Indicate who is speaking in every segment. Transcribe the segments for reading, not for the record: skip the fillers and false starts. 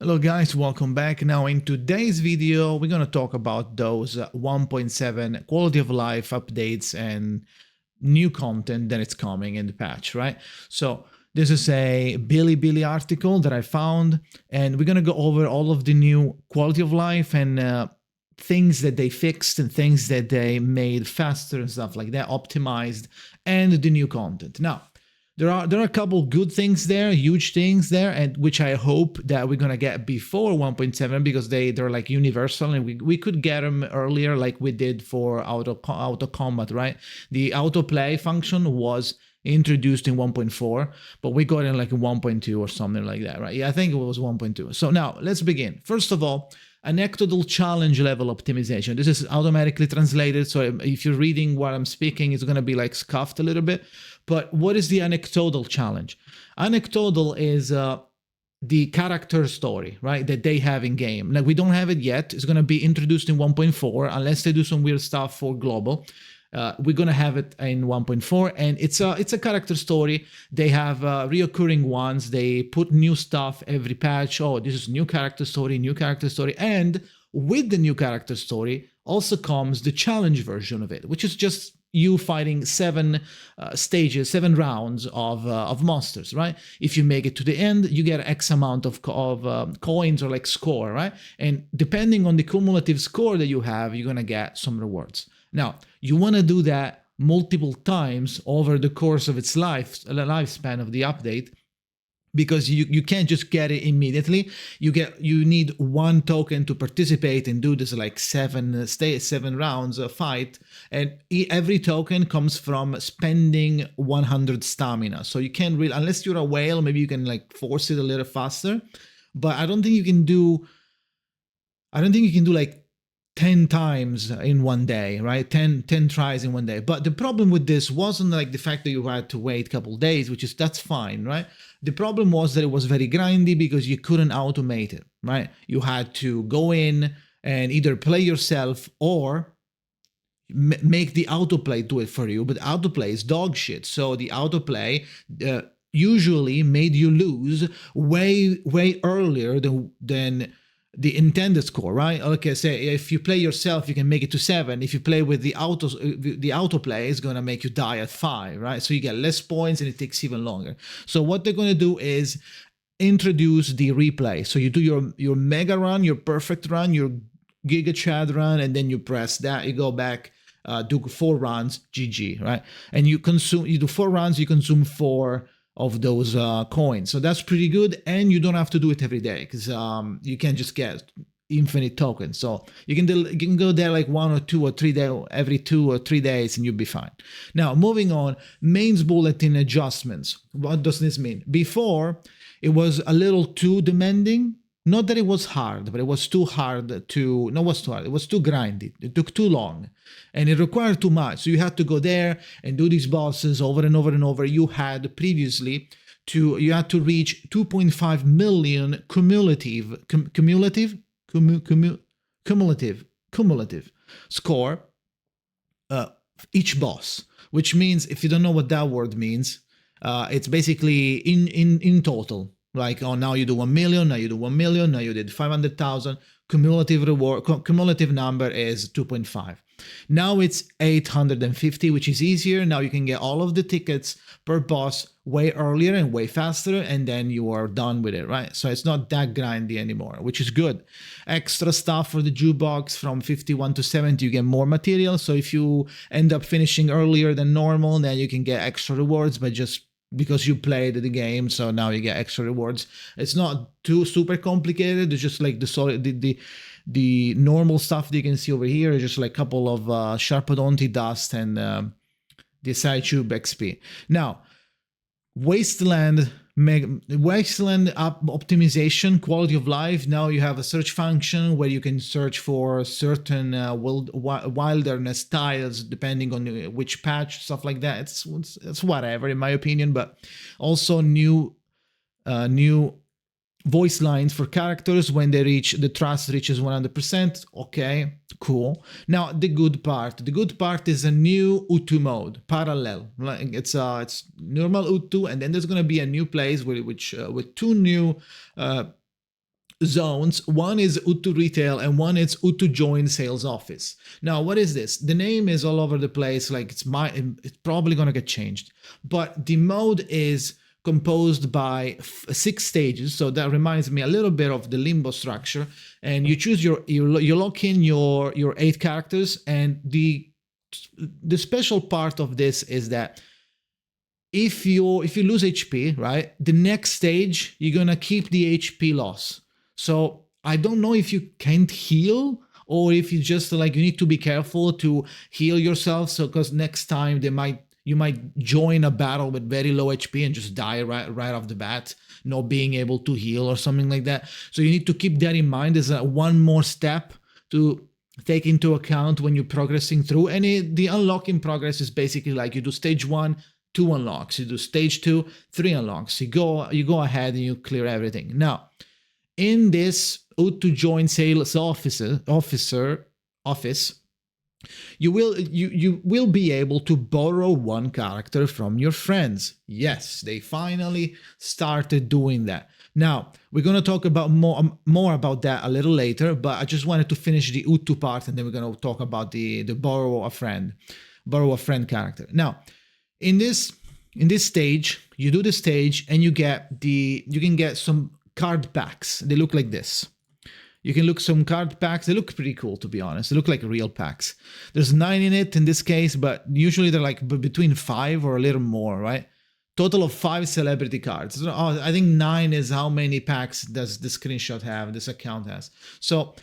Speaker 1: Hello guys, welcome back. Now in today's video, we're going to talk about those 1.7 quality of life updates and new content that is coming in the patch, right? So this is a Billy article that I found, and we're going to go over all of the new quality of life and things that they fixed and things that they made faster and stuff like that, optimized, and the new content. Now, there are a couple good things there, huge things there, and which I hope that we're gonna get before 1.7 because they're like universal and we could get them earlier like we did for auto combat, right? The autoplay function was introduced in 1.4, but we got in like 1.2 or something like that, right? Yeah, I think it was 1.2. So now let's begin. First of all, Anectodal challenge level optimization. This is automatically translated, so if you're reading what I'm speaking, it's gonna be like scuffed a little bit. But what is the anecdotal challenge? Anecdotal is the character story, right, that they have in game. Like we don't have it yet. It's going to be introduced in 1.4 unless they do some weird stuff for global. We're going to have it in 1.4, and it's a character story. They have reoccurring ones. They put new stuff every patch. Oh, this is new character story, and with the new character story also comes the challenge version of it, which is just you fighting 7 stages, 7 rounds of monsters, right? If you make it to the end, you get X amount of coins or like score, right? And depending on the cumulative score that you have, you're gonna get some rewards. Now, you want to do that multiple times over the course of its lifespan of the update, because you can't just get it immediately. You need 1 token to participate and do this like 7 rounds of fight, and every token comes from spending 100 stamina. So you can't really, unless you're a whale, maybe you can like force it a little faster, but I don't think you can do like 10 times in one day, right? 10 tries in one day. But the problem with this wasn't like the fact that you had to wait a couple days, that's fine, right? The problem was that it was very grindy because you couldn't automate it, right? You had to go in and either play yourself or make the autoplay do it for you. But autoplay is dog shit. So the autoplay usually made you lose way earlier than the intended score, right? Okay, say if you play yourself, you can make it to 7. If you play with the autoplay is gonna make you die at 5, right? So you get less points and it takes even longer. So what they're gonna do is introduce the replay. So you do your mega run, your perfect run, your giga chad run, and then you press that, you go back, do 4 runs, GG, right? And you do 4 runs, you consume 4 of those coins. So that's pretty good, and you don't have to do it every day because you can't just get infinite tokens. So you can go there like 1 or 2 or 3 days, every 2 or 3 days, and you'll be fine. Now, moving on, mains bulletin adjustments. What does this mean? Before, it was a little too demanding. Not that it was hard, but it was too hard to, no, it was too hard. It was too grindy. It took too long and it required too much. So you had to go there and do these bosses over and over and over. You had previously you had to reach 2.5 million cumulative score each boss, which means, if you don't know what that word means, it's basically in total. Like, oh, now you do 1 million, now you do 1 million, now you did 500,000. Cumulative number is 2.5. Now it's 850, which is easier. Now you can get all of the tickets per boss way earlier and way faster, and then you are done with it, right? So it's not that grindy anymore, which is good. Extra stuff for the jukebox, from 51 to 70, you get more material. So if you end up finishing earlier than normal, then you can get extra rewards by just because you played the game, so now you get extra rewards. It's not too super complicated. It's just like the normal stuff that you can see over here is just like a couple of Sharpodonti dust and the side tube XP. Now, Wasteland optimization, quality of life. Now you have a search function where you can search for certain wilderness tiles depending on which patch, stuff like that. It's whatever in my opinion, but also new voice lines for characters when the trust reaches 100%. Okay, cool. Now the good part is a new UTTU mode, parallel. It's normal UTTU, and then there's going to be a new place with 2 new zones. One is UTTU retail and one is UTTU joint sales office. Now, what is this? The name is all over the place. Like it's probably going to get changed, but the mode is composed by 6 stages. So that reminds me a little bit of the limbo structure. And you choose you lock in your 8 characters. And the special part of this is that if you lose HP, right, the next stage you're gonna keep the HP loss. So I don't know if you can't heal or if you just like you need to be careful to heal yourself. So because next time you might join a battle with very low HP and just die right off the bat, not being able to heal or something like that. So you need to keep that in mind as one more step to take into account when you're progressing through. And the unlocking progress is basically like you do stage 1, 2 unlocks, you do stage 2, 3 unlocks. You go ahead and you clear everything. Now, in this UTTU joint sales office, you will be able to borrow one character from your friends. Yes, they finally started doing that. Now, we're going to talk about more about that a little later, but I just wanted to finish the UTTU part and then we're going to talk about the borrow a friend character. Now, in this stage, you do the stage and you can get some card packs. They look like this. You can look some card packs. They look pretty cool, to be honest. They look like real packs. There's 9 in it in this case, but usually they're like between 5 or a little more, right? Total of 5 celebrity cards. I think 9 is how many packs does the screenshot have, this account has. So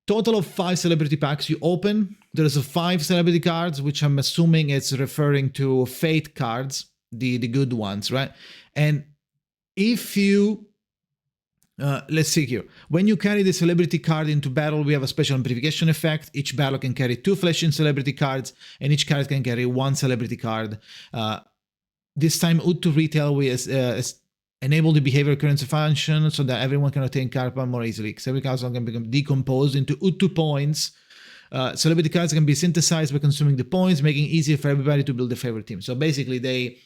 Speaker 1: total of 5 celebrity packs you open. There's 5 celebrity cards, which I'm assuming it's referring to fate cards, the good ones, right? And if you let's see here. When you carry the celebrity card into battle, we have a special amplification effect. Each battle can carry 2 flashing celebrity cards, and each card can carry 1 celebrity card. This time, UTTU retail we enable the behavior currency function so that everyone can obtain card power more easily. Because every card can become decomposed into UTTU points. Celebrity cards can be synthesized by consuming the points, making it easier for everybody to build a favorite team. So basically, they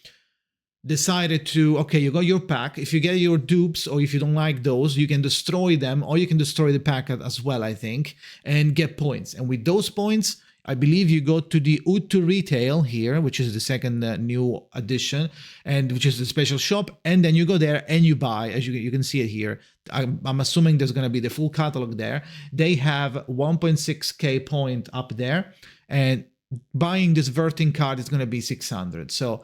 Speaker 1: decided to, okay, you got your pack. If you get your dupes or if you don't like those, you can destroy them or you can destroy the pack as well, I think, and get points. And with those points, I believe you go to the UTTU retail here, which is the second new addition, and which is the special shop. And then you go there and you buy, as you can see it here. I'm assuming there's going to be the full catalog there. They have 1.6k point up there, and buying this Verting card is going to be 600. So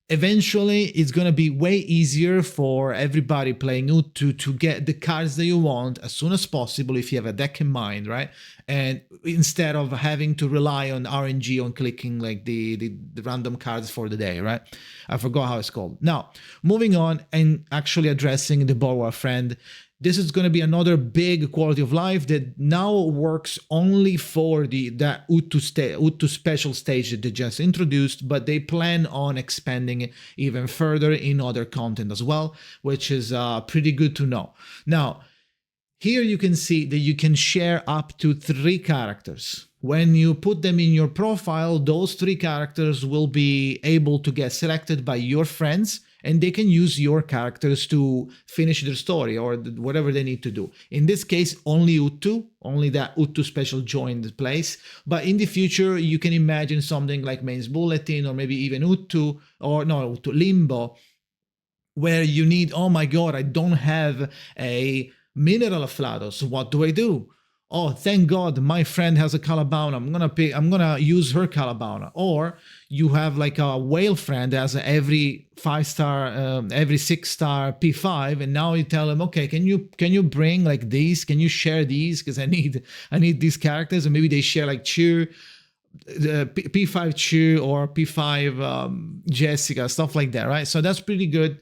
Speaker 1: eventually, it's going to be way easier for everybody playing UTTU to get the cards that you want as soon as possible if you have a deck in mind, right? And instead of having to rely on RNG on clicking like the random cards for the day, right? I forgot how it's called. Now, moving on and actually addressing the borrow a friend. This is going to be another big quality of life that now works only for that UTTU special stage that they just introduced, but they plan on expanding it even further in other content as well, which is pretty good to know. Now, here you can see that you can share up to 3 characters. When you put them in your profile, those 3 characters will be able to get selected by your friends, and they can use your characters to finish their story or whatever they need to do. In this case, only UTTU, only that UTTU special joined place. But in the future, you can imagine something like Main's Bulletin or maybe even UTTU Limbo, where you need, oh my god, I don't have a mineral of Flados. What do I do? Oh, thank God, my friend has a Calabauna. I'm gonna use her Calabauna. Or you have like a whale friend that has every 5-star, every 6-star P5, and now you tell him, okay, can you bring like these? Can you share these? Because I need these characters, and maybe they share like Chew, the P5 Chew or P5 Jessica, stuff like that, right? So that's pretty good.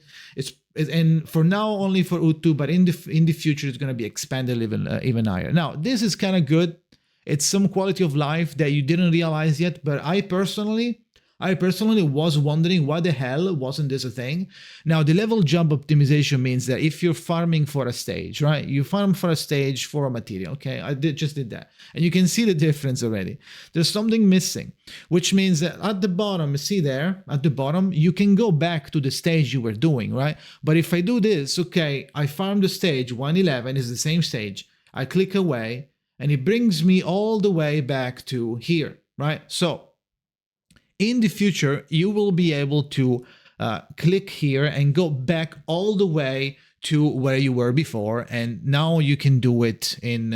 Speaker 1: And for now only for UTTU, but in the future it's going to be expanded even higher. Now this is kind of good. It's some quality of life that you didn't realize yet, but I personally I personally was wondering why the hell wasn't this a thing. Now, the level jump optimization means that if you're farming for a stage, right? You farm for a stage for a material, okay? Just did that. And you can see the difference already. There's something missing, which means that at the bottom, see there, at the bottom, you can go back to the stage you were doing, right? But if I do this, okay, I farm the stage, 111 is the same stage. I click away, and it brings me all the way back to here, right? So, in the future, you will be able to click here and go back all the way to where you were before. And now you can do it in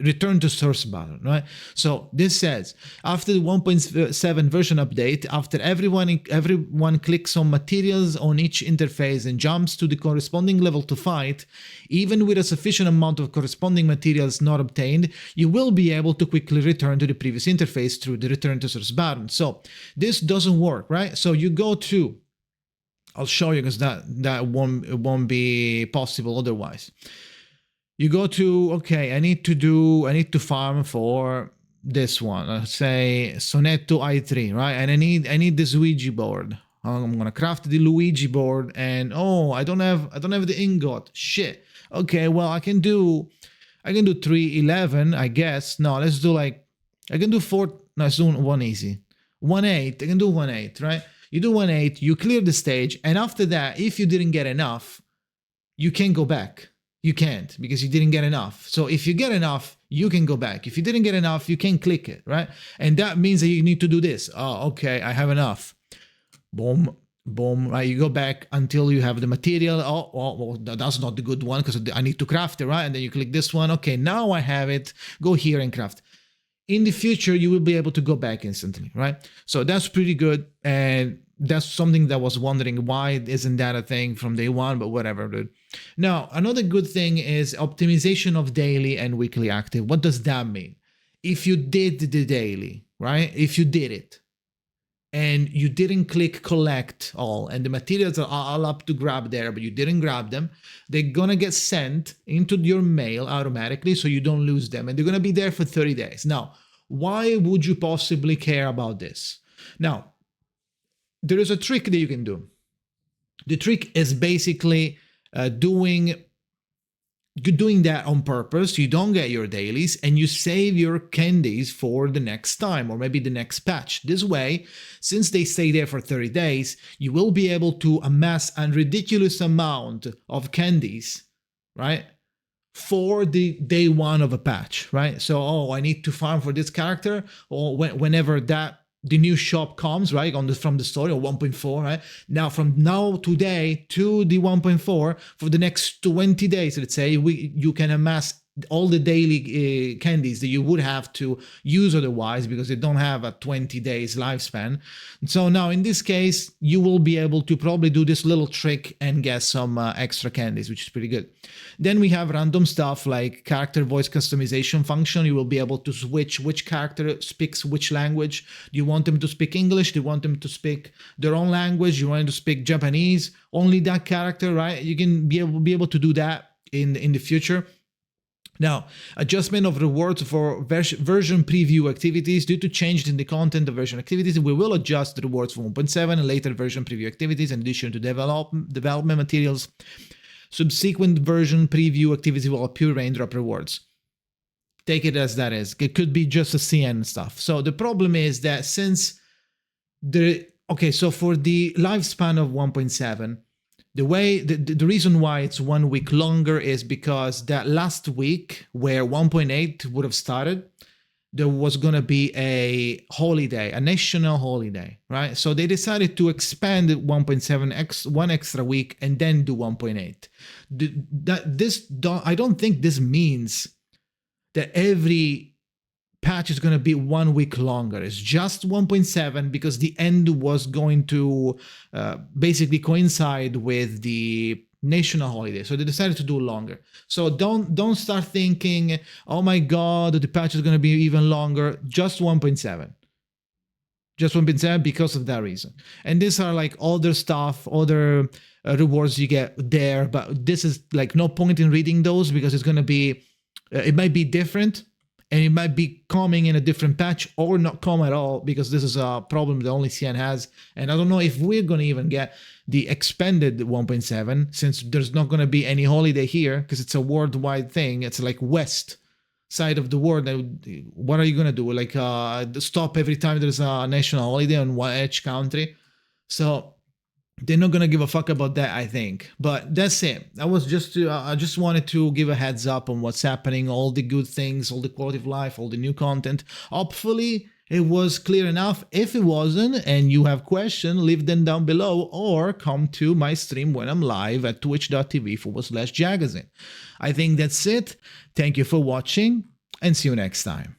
Speaker 1: return to source button, right? So this says, after the 1.7 version update, after everyone clicks on materials on each interface and jumps to the corresponding level to fight, even with a sufficient amount of corresponding materials not obtained, you will be able to quickly return to the previous interface through the return to source button. So this doesn't work, right? So you go to, I'll show you because that won't be possible otherwise. You go to, okay, I need to farm for this one. Let's say Sonetto i3, right? And I need this Luigi board. I'm gonna craft the Luigi board, and oh, I don't have the ingot. Shit. Okay, well I can do 311, I guess. No, let's do like, I can do 4. No, let's do one easy. 1.8. I can do 1.8, right? You do 1.8. You clear the stage, and after that, if you didn't get enough, you can go back. You can't because you didn't get enough. So if you get enough, you can go back. If you didn't get enough, you can click it, right? And that means that you need to do this. Oh, okay, I have enough. Boom, boom, right? You go back until you have the material. Oh, well, that's not the good one because I need to craft it, right? And then you click this one. Okay, now I have it. Go here and craft. In the future, you will be able to go back instantly, right? So that's pretty good. And that's something that I was wondering, why isn't that a thing from day one, but whatever, dude. Now, another good thing is optimization of daily and weekly active. What does that mean? If you did the daily, right? If you did it and you didn't click collect all and the materials are all up to grab there, but you didn't grab them, they're gonna get sent into your mail automatically so you don't lose them, and they're gonna be there for 30 days. Now, why would you possibly care about this? Now, there is a trick that you can do. The trick is basically doing that on purpose. You don't get your dailies and you save your candies for the next time or maybe the next patch. This way, since they stay there for 30 days, you will be able to amass a ridiculous amount of candies, right? For the day one of a patch, right? So, oh, I need to farm for this character, or whenever the new shop comes, right, from the story, or 1.4, right? Now, from now today to the 1.4, for the next 20 days, let's say, you can amass all the daily candies that you would have to use otherwise because they don't have a 20 days lifespan. So now in this case, you will be able to probably do this little trick and get some extra candies, which is pretty good. Then we have random stuff like character voice customization function. You will be able to switch which character speaks which language. Do you want them to speak English? Do you want them to speak their own language? You want them to speak Japanese? Only that character, right? You can be able to do that in the future. Now, adjustment of rewards for version preview activities. Due to changes in the content of version activities, we will adjust the rewards for 1.7 and later version preview activities in addition to development materials. Subsequent version preview activities will appear raindrop rewards. Take it as that is. It could be just a CN stuff. So the problem is that since so for the lifespan of 1.7, the reason why it's 1 week longer is because that last week where 1.8 would have started, there was going to be a holiday, a national holiday, right? So they decided to expand 1.7 one extra week and then do 1.8. I don't think this means that every patch is going to be 1 week longer. It's just 1.7 because the end was going to basically coincide with the national holiday. So they decided to do longer. So don't start thinking, oh my God, the patch is going to be even longer. Just 1.7. Just 1.7 because of that reason. And these are like other stuff, other rewards you get there. But this is like no point in reading those because it's going to be, it might be different. and it might be coming in a different patch or not come at all, because this is a problem that only CN has. And I don't know if we're going to even get the expanded 1.7, since there's not going to be any holiday here, because it's a worldwide thing. It's like west side of the world. What are you going to do? Like stop every time there's a national holiday on each country? So they're not gonna give a fuck about that, I think. But that's it. I just wanted to give a heads up on what's happening, all the good things, all the quality of life, all the new content. Hopefully it was clear enough. If it wasn't and you have questions, leave them down below, or come to my stream when I'm live at twitch.tv/Jakazin. I think that's it. Thank you for watching, and see you next time.